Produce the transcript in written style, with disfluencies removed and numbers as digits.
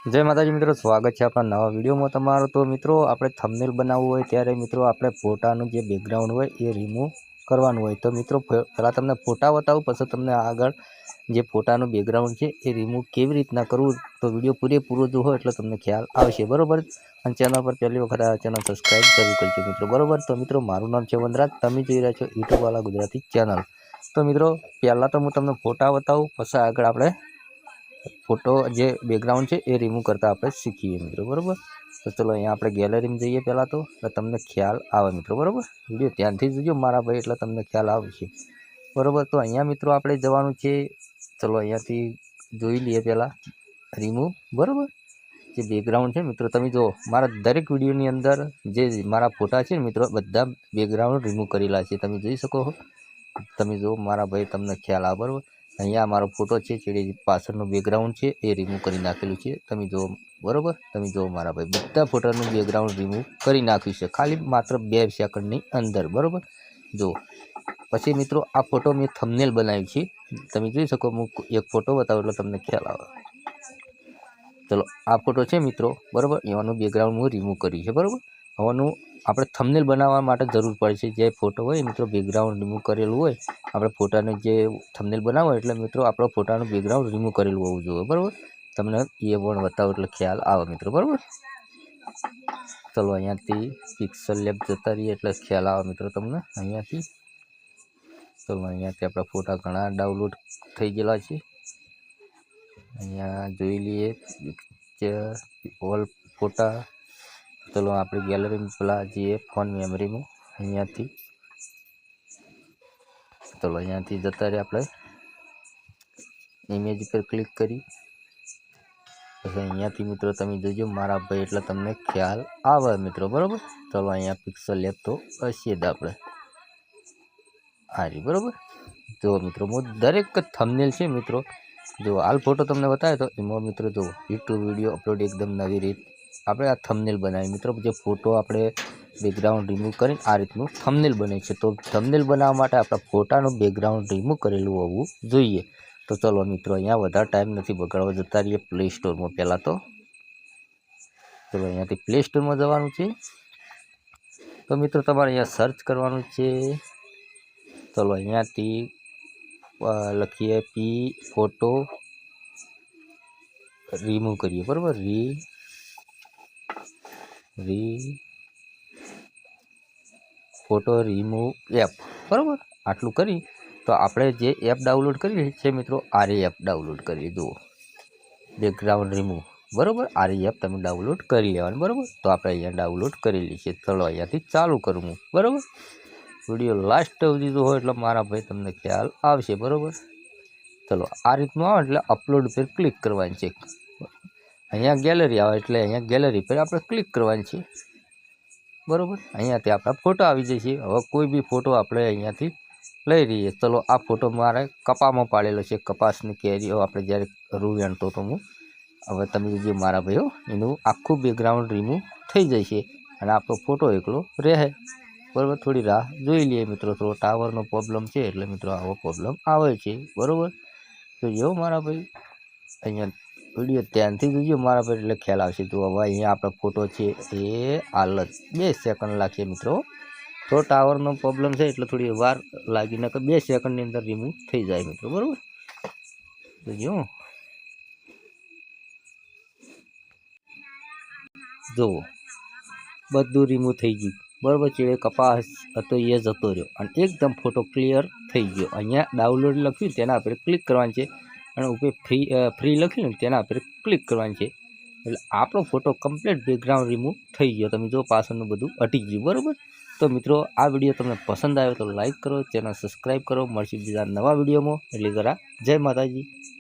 जय माताजी मित्रों, स्वागत है अपना नवा वीडियो में तमारो। तो मित्रों, आपणे थंबनेल बनाववुं होय त्यारे मित्रों आपणे फोटानुं जे बेकग्राउंड होय ए रिमूव करवानुं होय। तो मित्रों पहला तमने फोटा बतावुं, पछी तमने आगळ जे फोटानुं बेकग्राउंड छे ए रिमूव केवी रीतना करवुं। तो विडियो पूरेपूरो जोहो एटले तमने ख्याल आवशे, बरोबर। अने चेनल पर पहली वखत आव्या चेनल सब्सक्राइब जरूर करजो मित्रों, बरोबर। तो मित्रों मारुं नाम छे वनराज, तमे जोई रह्या छो यूट्यूब वाला गुजराती चेनल। तो मित्रों पहला तो हूँ तमने फोटा बतावुं, पछी आगळ आपणे फोटो जे बेकग्राउंड है ये रिमूव करता आप शीखीए मित्रों, बराबर। तो चलो अँ आप गैलरी में जाइए पहला तो तमने ख्याल आवे मित्रों, बराबर। विडियो ध्यान थी जोजो मारा भाई एटले तमने ख्याल आवशे, बराबर। तो अँ मित्रों आपणे जवानुं छे, चलो अहींयाथी जोई लीए पहला रिमूव, बराबर। जे बेकग्राउंड है मित्रों तमे जो मारा दरेक विडियोनी अंदर जे मारा फोटा है मित्रों बधा बेकग्राउंड रिमूव करेला है, तमे जोई शको छो। तमे जो मारा भाई तमने ख्याल आवे, बराबर। अहींया मारो फोटो है जे पाछळनो बेकग्राउंड है ये रिमूव करी नाखेलुं छे, तमे जो, बराबर। तमे जो मारा भाई बधा फोटानुं बेकग्राउंड रिमूव करी नाख्युं छे, खाली मात्र 2 सेकंडनी अंदर, बराबर। जो पछी मित्रों आ फोटो मैं थंबनेल बनाव्युं छे, तमे जोई शको। हूँ एक फोटो बतावुं एटले तमने ख्याल आवे। चलो आ फोटो है मित्रों, बराबर। एमानुं बेकग्राउंड हूँ रिमूव कर्युं छे, बराबर। हवेनुं આપણે થંબનેલ બનાવવા માટે જરૂર પડશે। જે ફોટો હોય મિત્રો બેકગ્રાઉન્ડ રિમૂવ કરેલું હોય, આપણે ફોટાને જે થંબનેલ બનાવો એટલે મિત્રો આપણો ફોટાનું બેકગ્રાઉન્ડ રિમૂવ કરેલું હોવું જોઈએ, બરાબર। તમને એ પણ બતાવો એટલે ખ્યાલ આવે મિત્રો, બરાબર। ચલો અહીંયાથી પિક્સલ લેબ જતા રહીએ એટલે ખ્યાલ આવે મિત્રો તમને અહીંયાથી। ચલો અહીંયાથી આપણા ફોટા ઘણા ડાઉનલોડ થઈ ગયેલા છે। અહીંયા જોઈ લઈએ ઓલ ફોટા। चलो अपनी गैलरी में पेला जाइए फोन मेमरी में अँ थी। चलो अँ थी जता रहे आप इमेज पर क्लिक करी अँ थी मित्रों तमे जोजो मारा भाई एटले तमने ख्याल आवे मित्रों, बराबर। चलो अँ पिक्सल लेब तो हशीए ज आपणे आ रही, बराबर। जो मित्रों मो दरेक थंबनेल है मित्रों जो हाल फोटो तमने बताया तो एम मित्रों जो यूट्यूब वीडियो अपलोड एकदम नवी रीत આપણે આ થંબનેલ બનાવી મિત્રો। જે ફોટો આપણે બેકગ્રાઉન્ડ રિમૂવ કરીને આ રીતનું થંબનેલ બને છે। તો થંબનેલ બનાવવા માટે આપણા ફોટાનું બેકગ્રાઉન્ડ રિમૂવ કરેલું હોવું જોઈએ। તો ચલો મિત્રો અહીંયા વધારે ટાઈમ નથી બગાડવા, જતા રહીએ પ્લે સ્ટોરમાં પહેલાં તો। ચલો અહીંયાથી પ્લે સ્ટોરમાં જવાનું છે। તો મિત્રો તમારે અહીંયા સર્ચ કરવાનું છે। ચલો અહીંયાથી લખીએ પી ફોટો रिमूव करिए, बराबर। फोटो रिमूव एप, बराबर। आटलू करी तो आपणे जे एप डाउनलॉड करी है मित्रों आ रही एप डाउनलॉड करी दो बेकग्राउंड रिमूव, बराबर। आ रही एप तमे डाउनलॉड करी लेवानी, बराबर। तो आपणे अहींया डाउनलॉड करेली छे। चलो अहींयाथी चालू करूँ, बराबर। विडियो लास्ट सुधी जोहो एटले मारा भाई तमने ख्याल आवशे, बराबर। चलो आ रीतनुं आवे एटले अपलोड पर क्लिक करवानी छे। अहींया गैलरी आवे एटले अहींया गैलरी पर आपणे क्लिक करवानी छे, बराबर। अहींयाथी आपणा फोटो आवी जशे। हवे कोई बी फोटो आपणे अहींयाथी लई रहीए। चलो आ फोटो मारे कपामां पाडेलो छे, कपासनी केरीओ आपणे ज्यारे रूं वेणतो तो हूँ। हवे तमे जे मारा भाईओ एनुं आखुं बेकग्राउंड रिमूव थई जशे अने आपणो फोटो एकलो रहे, बराबर। थोड़ी राह जोई लीए मित्रों, थोड़ो टावरनो प्रॉब्लम छे एटले मित्रों आवो प्रॉब्लम आवे छे, बराबर। तो जो मारा भाई अहींया विडियो ध्यानथी जोजो मारा भाई एटले ख्याल आवशे। तो हवे अहींया आपणो फोटो छे ए हाल 2 सेकंड लागशे मित्रों। तो टावरनो प्रॉब्लम है एटले थोड़ी वार लागी, नकर 2 सेकंडनी अंदर रिमूव थई जाय मित्रों, बराबर। तो जो बधुं रिमूव थई गयुं, बराबर। चेड़े कपास हतो ए जतो रह्यो अने एकदम फोटो क्लियर थई गयो। अहींया डाउनलॉड लख्युं तेना पर क्लिक करवानी छे अने उपे फ्री लख्युं ने तेना पर क्लिक करवानी छे એટલે આપણો ફોટો કમ્પ્લીટ બેકગ્રાઉન્ડ રિમૂવ થઈ ગયો। તમે જો પાછળનું બધું હટી ગયું, બરાબર। તો મિત્રો આ વિડીયો તમને પસંદ આવ્યો તો લાઈક કરો, ચેનલ સબસ્ક્રાઈબ કરો। મળશે બીજા નવા વિડીયોમાં। એટલે જરા જય માતાજી।